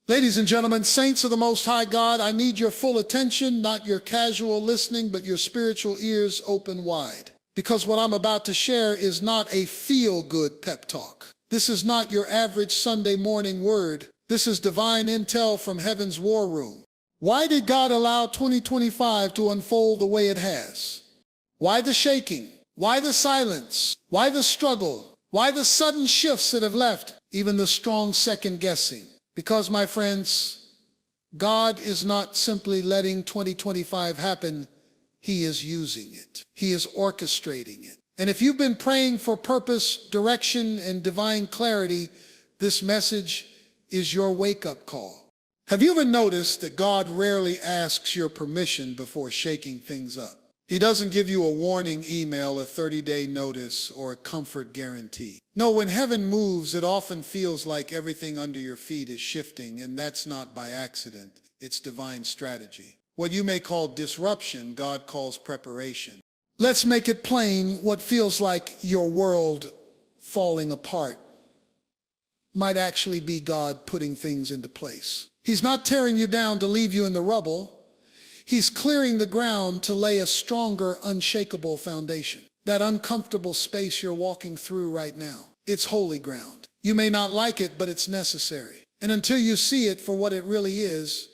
Ladies and gentlemen, saints of the Most High God, I need your full attention, not your casual listening, but your spiritual ears open wide. Because what I'm about to share is not a feel-good pep talk. This is not your average Sunday morning word. This is divine intel from heaven's war room. Why did God allow 2025 to unfold the way it has? Why the shaking? Why the silence? Why the struggle? Why the sudden shifts that have left even the strong second guessing? Because, my friends, God is not simply letting 2025 happen. He is using it. He is orchestrating it. And if you've been praying for purpose, direction, and divine clarity, this message is your wake-up call. Have you ever noticed that God rarely asks your permission before shaking things up? He doesn't give you a warning email, a 30-day notice, or a comfort guarantee. No, when heaven moves, it often feels like everything under your feet is shifting, and that's not by accident. It's divine strategy. What you may call disruption, God calls preparation. Let's make it plain. What feels like your world falling apart might actually be God putting things into place. He's not tearing you down to leave you in the rubble. He's clearing the ground to lay a stronger, unshakable foundation. That uncomfortable space you're walking through right now, it's holy ground. You may not like it, but it's necessary. And until you see it for what it really is,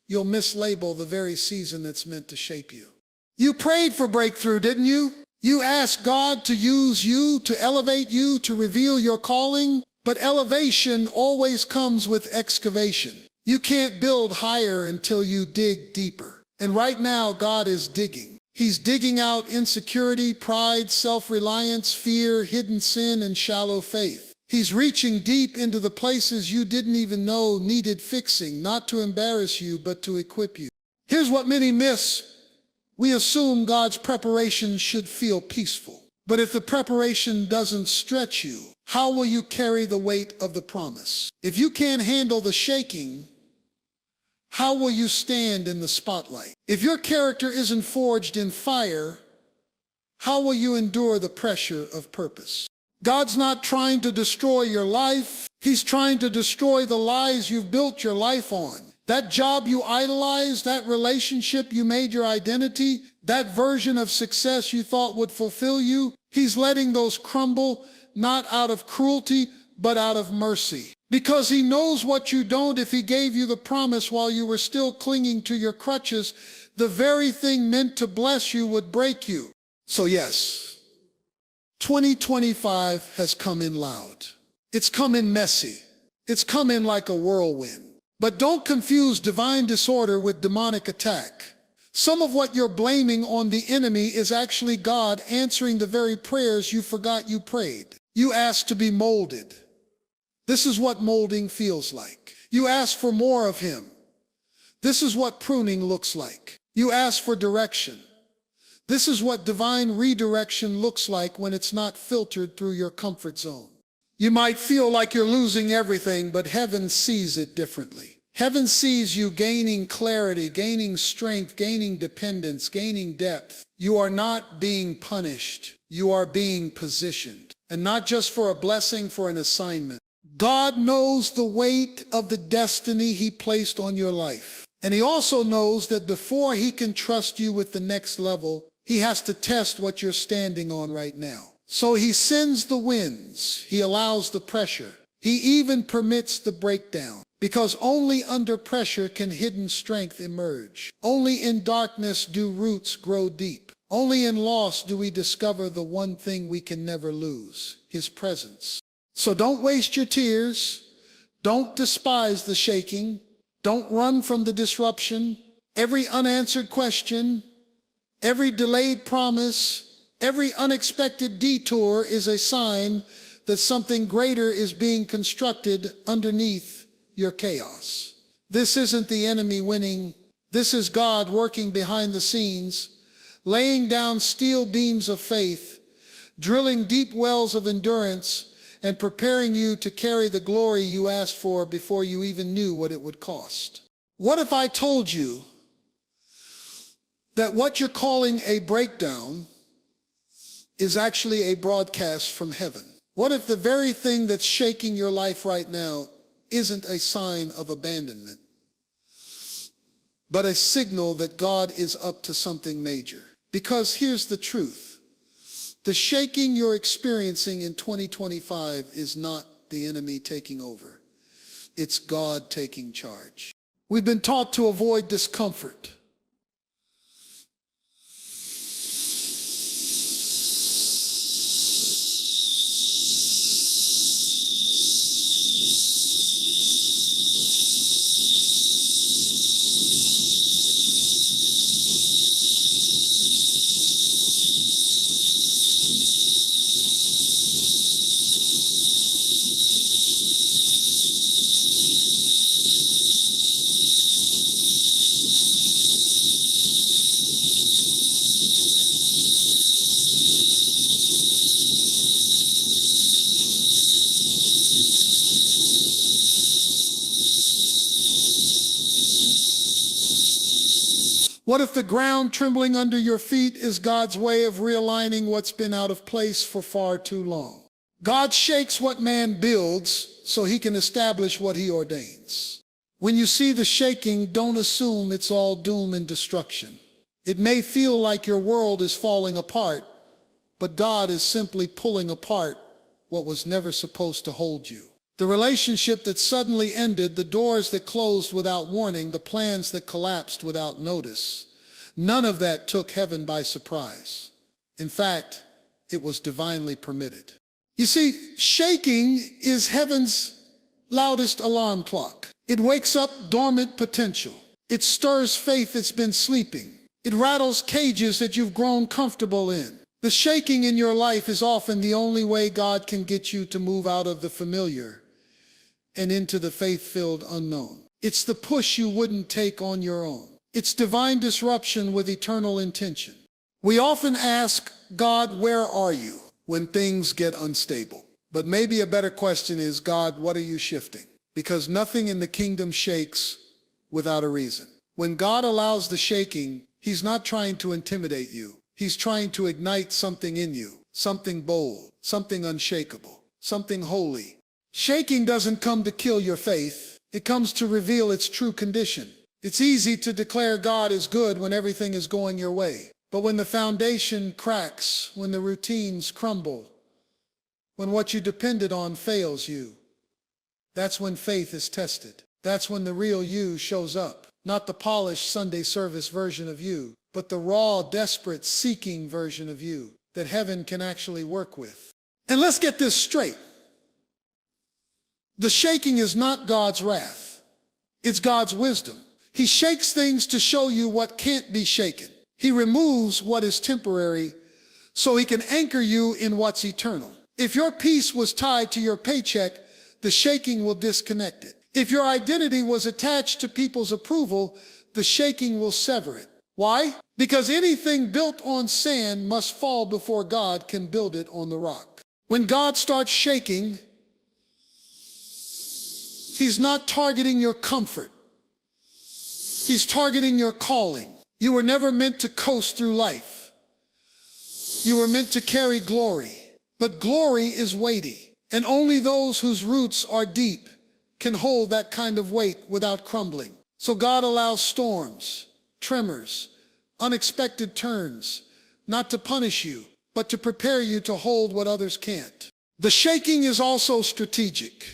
you'll mislabel the very season that's meant to shape you. You prayed for breakthrough, didn't you? You asked God to use you, to elevate you, to reveal your calling. But elevation always comes with excavation. You can't build higher until you dig deeper. And right now, God is digging. He's digging out insecurity, pride, self-reliance, fear, hidden sin, and shallow faith. He's reaching deep into the places you didn't even know needed fixing, not to embarrass you, but to equip you. Here's what many miss. We assume God's preparation should feel peaceful. But if the preparation doesn't stretch you, how will you carry the weight of the promise? If you can't handle the shaking, how will you stand in the spotlight? If your character isn't forged in fire, how will you endure the pressure of purpose? God's not trying to destroy your life. He's trying to destroy the lies you've built your life on. That job you idolized, that relationship you made your identity, that version of success you thought would fulfill you, He's letting those crumble, not out of cruelty, but out of mercy. Because He knows what you don't. If He gave you the promise while you were still clinging to your crutches, the very thing meant to bless you would break you. So yes, 2025 has come in loud. It's come in messy. It's come in like a whirlwind. But don't confuse divine disorder with demonic attack. Some of what you're blaming on the enemy is actually God answering the very prayers you forgot you prayed. You asked to be molded. This is what molding feels like. You ask for more of Him. This is what pruning looks like. You ask for direction. This is what divine redirection looks like when it's not filtered through your comfort zone. You might feel like you're losing everything, but heaven sees it differently. Heaven sees you gaining clarity, gaining strength, gaining dependence, gaining depth. You are not being punished. You are being positioned. And not just for a blessing, for an assignment. God knows the weight of the destiny He placed on your life. And He also knows that before He can trust you with the next level, He has to test what you're standing on right now. So He sends the winds. He allows the pressure. He even permits the breakdown. Because only under pressure can hidden strength emerge. Only in darkness do roots grow deep. Only in loss do we discover the one thing we can never lose, His presence. So don't waste your tears. Don't despise the shaking. Don't run from the disruption. Every unanswered question, every delayed promise, every unexpected detour is a sign that something greater is being constructed underneath your chaos. This isn't the enemy winning. This is God working behind the scenes, laying down steel beams of faith, drilling deep wells of endurance, and preparing you to carry the glory you asked for before you even knew what it would cost. What if I told you that what you're calling a breakdown is actually a broadcast from heaven? What if the very thing that's shaking your life right now isn't a sign of abandonment, but a signal that God is up to something major. Because here's the truth. The shaking you're experiencing in 2025 is not the enemy taking over. It's God taking charge. We've been taught to avoid discomfort. What if the ground trembling under your feet is God's way of realigning what's been out of place for far too long? God shakes what man builds so he can establish what he ordains. When you see the shaking, don't assume it's all doom and destruction. It may feel like your world is falling apart, but God is simply pulling apart what was never supposed to hold you. The relationship that suddenly ended, the doors that closed without warning, the plans that collapsed without notice, none of that took heaven by surprise. In fact, it was divinely permitted. You see, shaking is heaven's loudest alarm clock. It wakes up dormant potential. It stirs faith that's been sleeping. It rattles cages that you've grown comfortable in. The shaking in your life is often the only way God can get you to move out of the familiar and into the faith-filled unknown. It's the push you wouldn't take on your own. It's divine disruption with eternal intention. We often ask, God, where are you when things get unstable? But maybe a better question is, God, what are you shifting? Because nothing in the kingdom shakes without a reason. When God allows the shaking, he's not trying to intimidate you. He's trying to ignite something in you, something bold, something unshakable, something holy. Shaking doesn't come to kill your faith. It comes to reveal its true condition. It's easy to declare God is good when everything is going your way. But when the foundation cracks, when the routines crumble, when what you depended on fails you, that's when faith is tested. That's when the real you shows up. Not the polished Sunday service version of you, but the raw, desperate, seeking version of you that heaven can actually work with. And let's get this straight. The shaking is not God's wrath. It's God's wisdom. He shakes things to show you what can't be shaken. He removes what is temporary so he can anchor you in what's eternal. If your peace was tied to your paycheck, the shaking will disconnect it. If your identity was attached to people's approval, the shaking will sever it. Why? Because anything built on sand must fall before God can build it on the rock. When God starts shaking, he's not targeting your comfort. He's targeting your calling. You were never meant to coast through life. You were meant to carry glory. But glory is weighty, and only those whose roots are deep can hold that kind of weight without crumbling. So God allows storms, tremors, unexpected turns, not to punish you, but to prepare you to hold what others can't. The shaking is also strategic.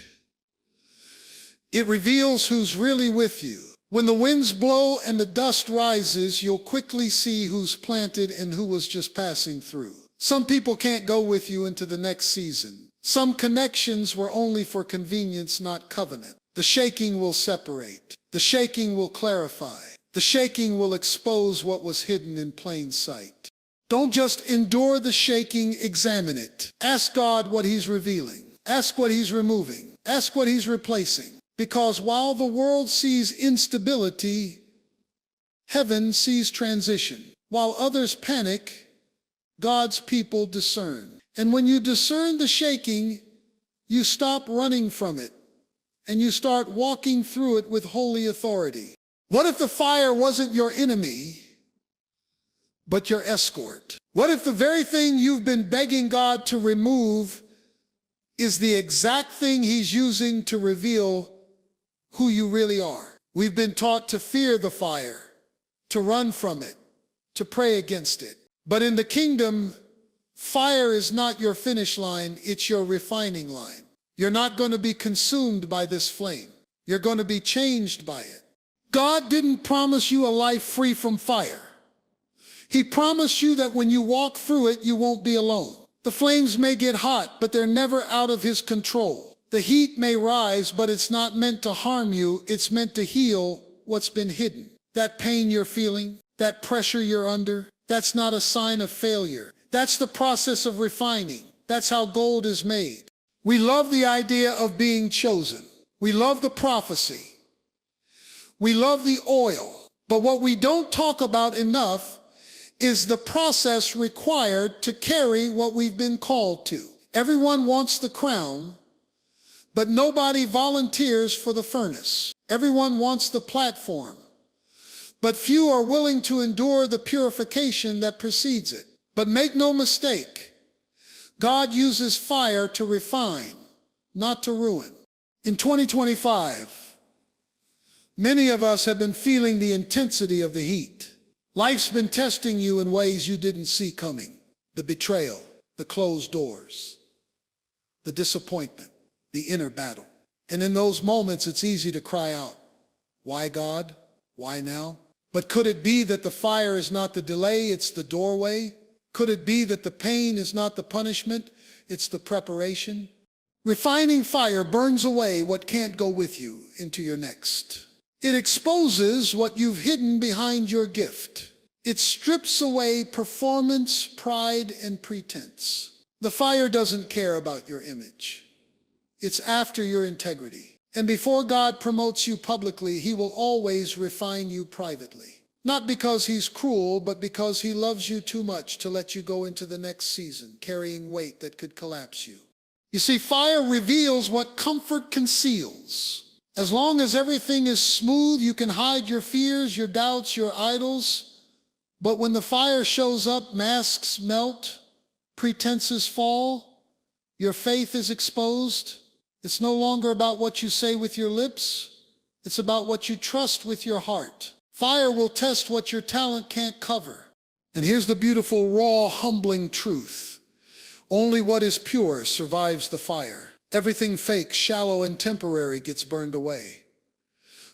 It reveals who's really with you. When the winds blow and the dust rises, you'll quickly see who's planted and who was just passing through. Some people can't go with you into the next season. Some connections were only for convenience, not covenant. The shaking will separate. The shaking will clarify. The shaking will expose what was hidden in plain sight. Don't just endure the shaking, examine it. Ask God what he's revealing. Ask what he's removing. Ask what he's replacing. Because while the world sees instability, heaven sees transition. While others panic, God's people discern. And when you discern the shaking, you stop running from it, and you start walking through it with holy authority. What if the fire wasn't your enemy, but your escort? What if the very thing you've been begging God to remove is the exact thing he's using to reveal who you really are. We've been taught to fear the fire, to run from it, to pray against it. But in the kingdom, fire is not your finish line, it's your refining line. You're not going to be consumed by this flame. You're going to be changed by it. God didn't promise you a life free from fire. He promised you that when you walk through it, you won't be alone. The flames may get hot, but they're never out of his control. The heat may rise, but it's not meant to harm you. It's meant to heal what's been hidden. That pain you're feeling, that pressure you're under, that's not a sign of failure. That's the process of refining. That's how gold is made. We love the idea of being chosen. We love the prophecy. We love the oil. But what we don't talk about enough is the process required to carry what we've been called to. Everyone wants the crown, but nobody volunteers for the furnace. Everyone wants the platform, but few are willing to endure the purification that precedes it. But make no mistake, God uses fire to refine, not to ruin. In 2025, many of us have been feeling the intensity of the heat. Life's been testing you in ways you didn't see coming. The betrayal, the closed doors, the disappointment, the inner battle. And in those moments, it's easy to cry out, "Why, God? Why now?" But could it be that the fire is not the delay, it's the doorway? Could it be that the pain is not the punishment, it's the preparation? Refining fire burns away what can't go with you into your next. It exposes what you've hidden behind your gift. It strips away performance, pride, and pretense. The fire doesn't care about your image. It's after your integrity. And before God promotes you publicly, he will always refine you privately. Not because he's cruel, but because he loves you too much to let you go into the next season carrying weight that could collapse you. You see, fire reveals what comfort conceals. As long as everything is smooth, you can hide your fears, your doubts, your idols. But when the fire shows up, masks melt, pretenses fall, your faith is exposed. It's no longer about what you say with your lips. It's about what you trust with your heart. Fire will test what your talent can't cover. And here's the beautiful, raw, humbling truth. Only what is pure survives the fire. Everything fake, shallow, and temporary gets burned away.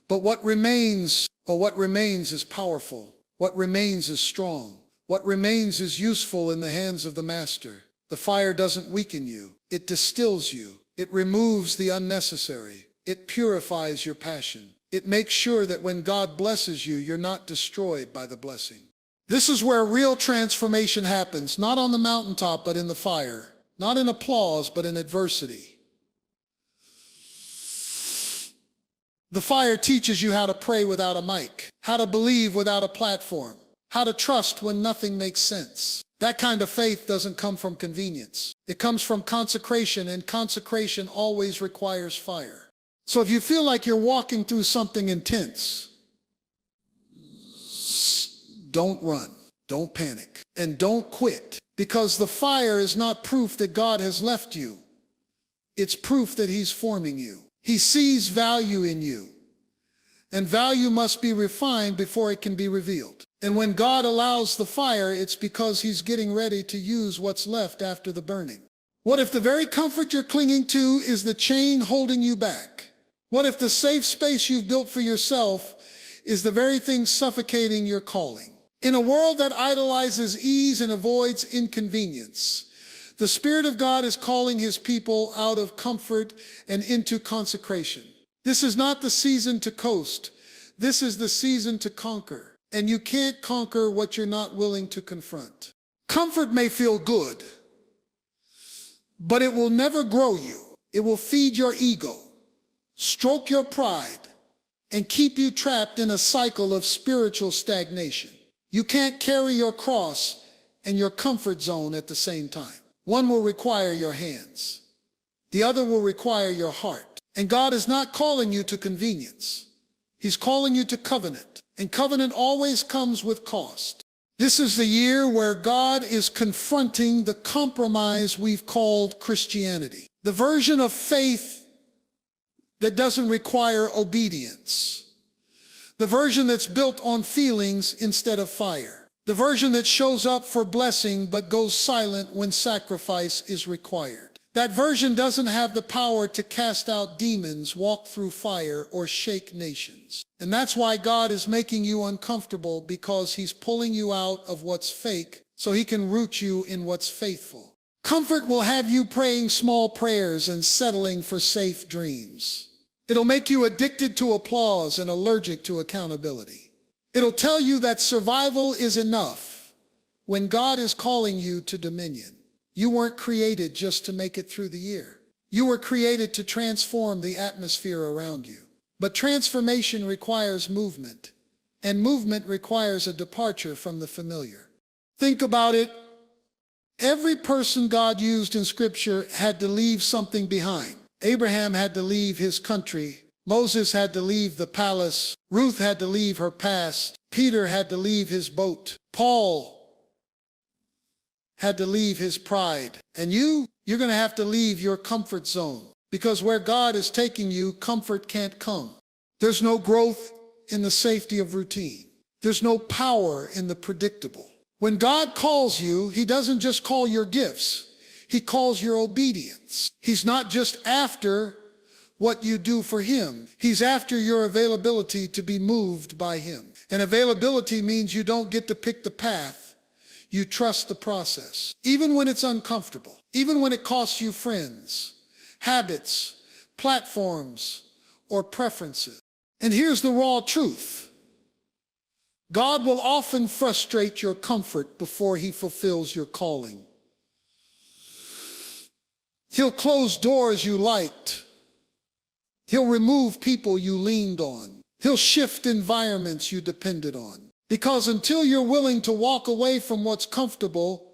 But what remains is powerful. What remains is strong. What remains is useful in the hands of the master. The fire doesn't weaken you. It distills you. It removes the unnecessary. It purifies your passion. It makes sure that when God blesses you, you're not destroyed by the blessing. This is where real transformation happens, not on the mountaintop, but in the fire. Not in applause, but in adversity. The fire teaches you how to pray without a mic, how to believe without a platform, how to trust when nothing makes sense. That kind of faith doesn't come from convenience. It comes from consecration, and consecration always requires fire. So if you feel like you're walking through something intense, don't run, don't panic, and don't quit, because the fire is not proof that God has left you. It's proof that he's forming you. He sees value in you, and value must be refined before it can be revealed. And when God allows the fire, it's because he's getting ready to use what's left after the burning. What if the very comfort you're clinging to is the chain holding you back? What if the safe space you've built for yourself is the very thing suffocating your calling? In a world that idolizes ease and avoids inconvenience, the Spirit of God is calling his people out of comfort and into consecration. This is not the season to coast. This is the season to conquer. And you can't conquer what you're not willing to confront. Comfort may feel good, but it will never grow you. It will feed your ego, stroke your pride, and keep you trapped in a cycle of spiritual stagnation. You can't carry your cross and your comfort zone at the same time. One will require your hands. The other will require your heart. And God is not calling you to convenience. He's calling you to covenant. And covenant always comes with cost. This is the year where God is confronting the compromise we've called Christianity. The version of faith that doesn't require obedience. The version that's built on feelings instead of fire. The version that shows up for blessing but goes silent when sacrifice is required. That version doesn't have the power to cast out demons, walk through fire, or shake nations. And that's why God is making you uncomfortable, because he's pulling you out of what's fake so he can root you in what's faithful. Comfort will have you praying small prayers and settling for safe dreams. It'll make you addicted to applause and allergic to accountability. It'll tell you that survival is enough when God is calling you to dominion. You weren't created just to make it through the year. You were created to transform the atmosphere around you. But transformation requires movement, and movement requires a departure from the familiar. Think about it. Every person God used in Scripture had to leave something behind. Abraham had to leave his country. Moses had to leave the palace. Ruth had to leave her past. Peter had to leave his boat. Paul had to leave his pride. And you're going to have to leave your comfort zone, because where God is taking you, comfort can't come. There's no growth in the safety of routine. There's no power in the predictable. When God calls you, he doesn't just call your gifts. He calls your obedience. He's not just after what you do for him. He's after your availability to be moved by him. And availability means you don't get to pick the path. You trust the process, even when it's uncomfortable, even when it costs you friends, habits, platforms, or preferences. And here's the raw truth. God will often frustrate your comfort before he fulfills your calling. He'll close doors you liked. He'll remove people you leaned on. He'll shift environments you depended on. Because until you're willing to walk away from what's comfortable,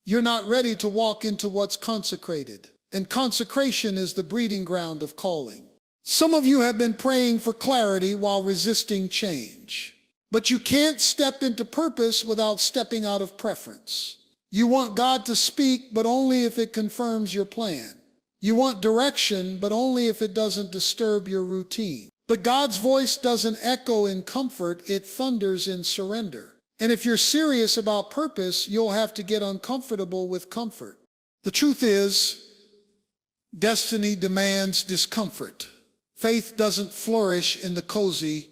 you're not ready to walk into what's consecrated. And consecration is the breeding ground of calling. Some of you have been praying for clarity while resisting change. But you can't step into purpose without stepping out of preference. You want God to speak, but only if it confirms your plan. You want direction, but only if it doesn't disturb your routine. But God's voice doesn't echo in comfort, it thunders in surrender. And if you're serious about purpose, you'll have to get uncomfortable with comfort. The truth is, destiny demands discomfort. Faith doesn't flourish in the cozy,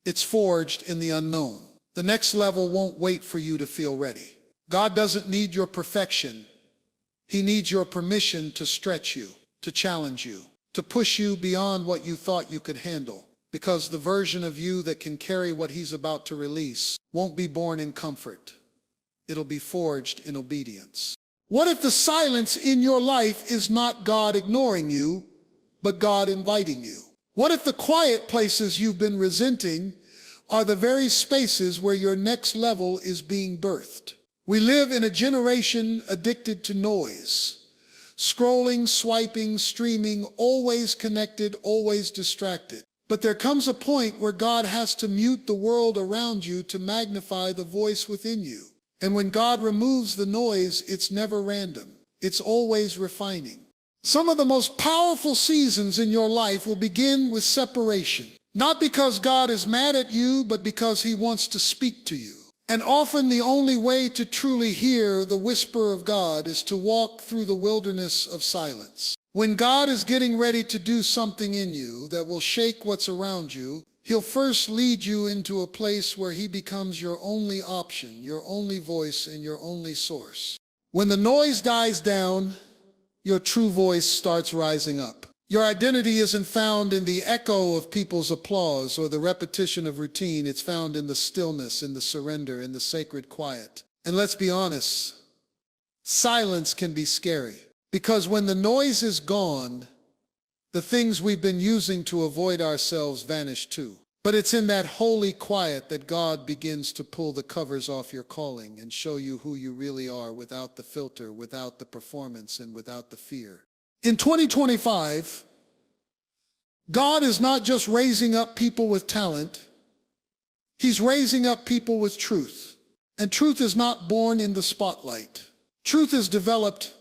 it's forged in the unknown. The next level won't wait for you to feel ready. God doesn't need your perfection. He needs your permission to stretch you, to challenge you, to push you beyond what you thought you could handle. Because the version of you that can carry what he's about to release won't be born in comfort. It'll be forged in obedience. What if the silence in your life is not God ignoring you, but God inviting you? What if the quiet places you've been resenting are the very spaces where your next level is being birthed? We live in a generation addicted to noise. Scrolling, swiping, streaming, always connected, always distracted. But there comes a point where God has to mute the world around you to magnify the voice within you. And when God removes the noise, it's never random. It's always refining. Some of the most powerful seasons in your life will begin with separation. Not because God is mad at you, but because he wants to speak to you. And often the only way to truly hear the whisper of God is to walk through the wilderness of silence. When God is getting ready to do something in you that will shake what's around you, he'll first lead you into a place where he becomes your only option, your only voice, and your only source. When the noise dies down, your true voice starts rising up. Your identity isn't found in the echo of people's applause or the repetition of routine. It's found in the stillness, in the surrender, in the sacred quiet. And let's be honest, silence can be scary. Because when the noise is gone, the things we've been using to avoid ourselves vanish too. But it's in that holy quiet that God begins to pull the covers off your calling and show you who you really are, without the filter, without the performance, and without the fear. In 2025, God is not just raising up people with talent, he's raising up people with truth. And truth is not born in the spotlight. Truth is developed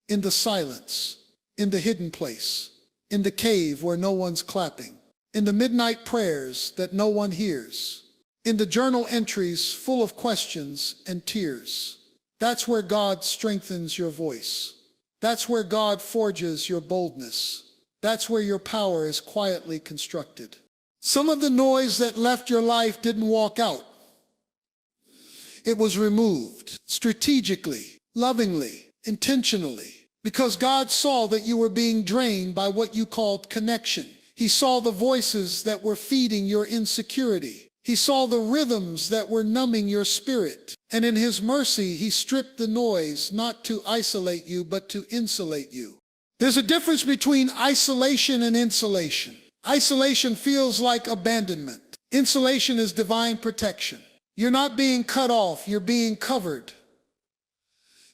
in the silence, in the hidden place, in the cave where no one's clapping, in the midnight prayers that no one hears, in the journal entries full of questions and tears. That's where God strengthens your voice. That's where God forges your boldness. That's where your power is quietly constructed. Some of the noise that left your life didn't walk out. It was removed strategically, lovingly, intentionally, because God saw that you were being drained by what you called connection. He saw the voices that were feeding your insecurity. He saw the rhythms that were numbing your spirit. And in his mercy, he stripped the noise not to isolate you, but to insulate you. There's a difference between isolation and insulation. Isolation feels like abandonment. Insulation is divine protection. You're not being cut off, you're being covered.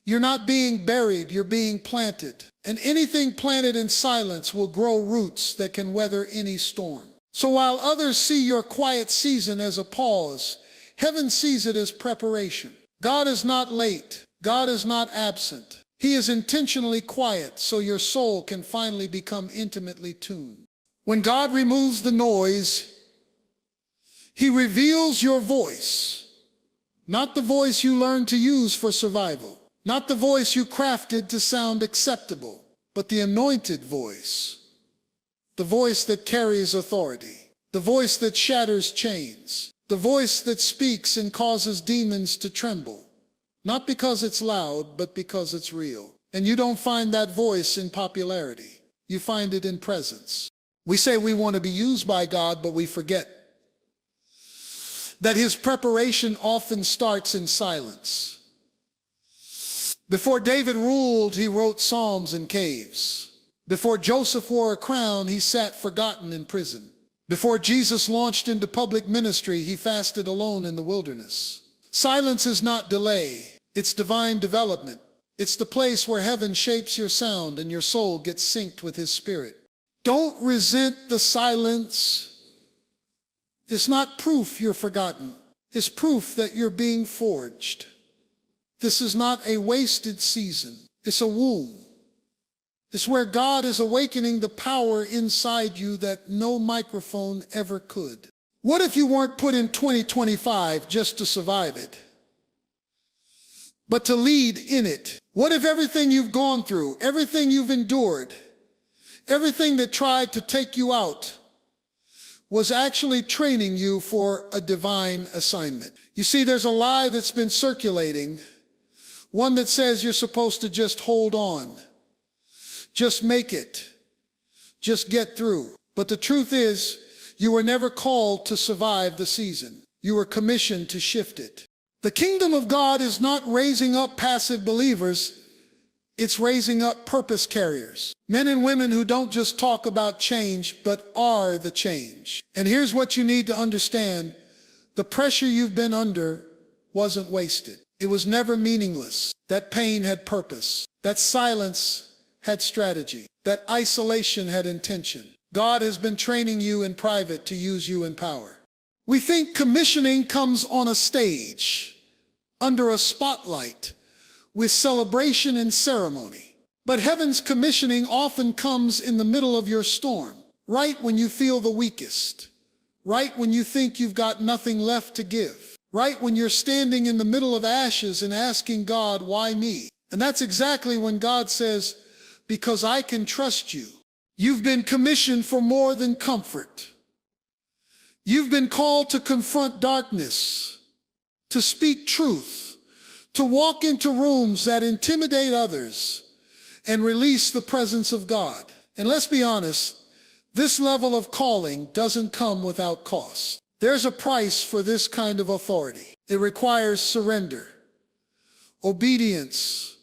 You're not being buried, you're being planted. And anything planted in silence will grow roots that can weather any storm. So while others see your quiet season as a pause, heaven sees it as preparation. God is not late. God is not absent. He is intentionally quiet so your soul can finally become intimately tuned. When God removes the noise, he reveals your voice. Not the voice you learned to use for survival. Not the voice you crafted to sound acceptable, but the anointed voice. The voice that carries authority. The voice that shatters chains. The voice that speaks and causes demons to tremble. Not because it's loud, but because it's real. And you don't find that voice in popularity. You find it in presence. We say we want to be used by God, but we forget that his preparation often starts in silence. Before David ruled, he wrote psalms in caves. Before Joseph wore a crown, he sat forgotten in prison. Before Jesus launched into public ministry, he fasted alone in the wilderness. Silence is not delay, it's divine development. It's the place where heaven shapes your sound and your soul gets synced with his spirit. Don't resent the silence. It's not proof you're forgotten. It's proof that you're being forged. This is not a wasted season. It's a womb. It's where God is awakening the power inside you that no microphone ever could. What if you weren't put in 2025 just to survive it, but to lead in it? What if everything you've gone through, everything you've endured, everything that tried to take you out was actually training you for a divine assignment? You see, there's a lie that's been circulating, one that says you're supposed to just hold on, just make it, just get through. But the truth is, you were never called to survive the season. You were commissioned to shift it. The kingdom of God is not raising up passive believers, it's raising up purpose carriers. Men and women who don't just talk about change, but are the change. And here's what you need to understand. The pressure you've been under wasn't wasted. It was never meaningless. That pain had purpose. That silence had strategy. That isolation had intention. God has been training you in private to use you in power. We think commissioning comes on a stage, under a spotlight, with celebration and ceremony. But heaven's commissioning often comes in the middle of your storm, right when you feel the weakest, right when you think you've got nothing left to give, right when you're standing in the middle of ashes and asking God, why me? And that's exactly when God says, because I can trust you. You've been commissioned for more than comfort. You've been called to confront darkness, to speak truth, to walk into rooms that intimidate others and release the presence of God. And let's be honest, this level of calling doesn't come without cost. There's a price for this kind of authority. It requires surrender, obedience,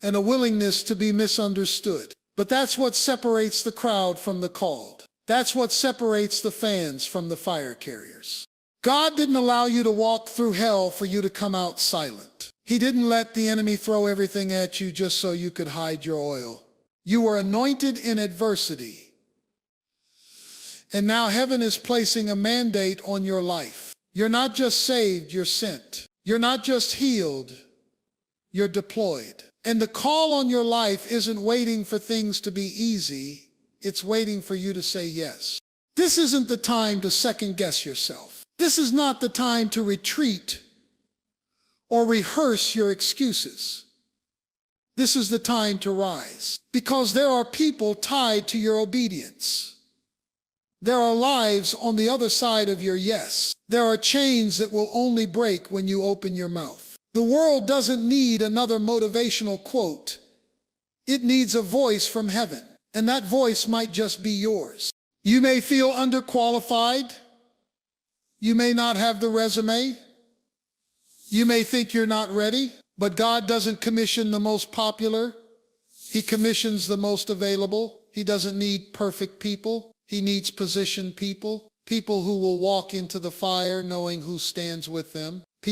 and a willingness to be misunderstood. But that's what separates the crowd from the called. That's what separates the fans from the fire carriers. God didn't allow you to walk through hell for you to come out silent. He didn't let the enemy throw everything at you just so you could hide your oil. You were anointed in adversity. And now heaven is placing a mandate on your life. You're not just saved, you're sent. You're not just healed, you're deployed. And the call on your life isn't waiting for things to be easy, It's waiting for you to say yes. This isn't the time to second guess yourself. This is not the time to retreat or rehearse your excuses. This is the time to rise, because there are people tied to your obedience. There are lives on the other side of your yes. There are chains that will only break when you open your mouth. The world doesn't need another motivational quote. It needs a voice from heaven, and that voice might just be yours. You may feel underqualified. You may not have the resume. You may think you're not ready, but God doesn't commission the most popular. He commissions the most available. He doesn't need perfect people. He needs positioned people, people who will walk into the fire knowing who stands with them.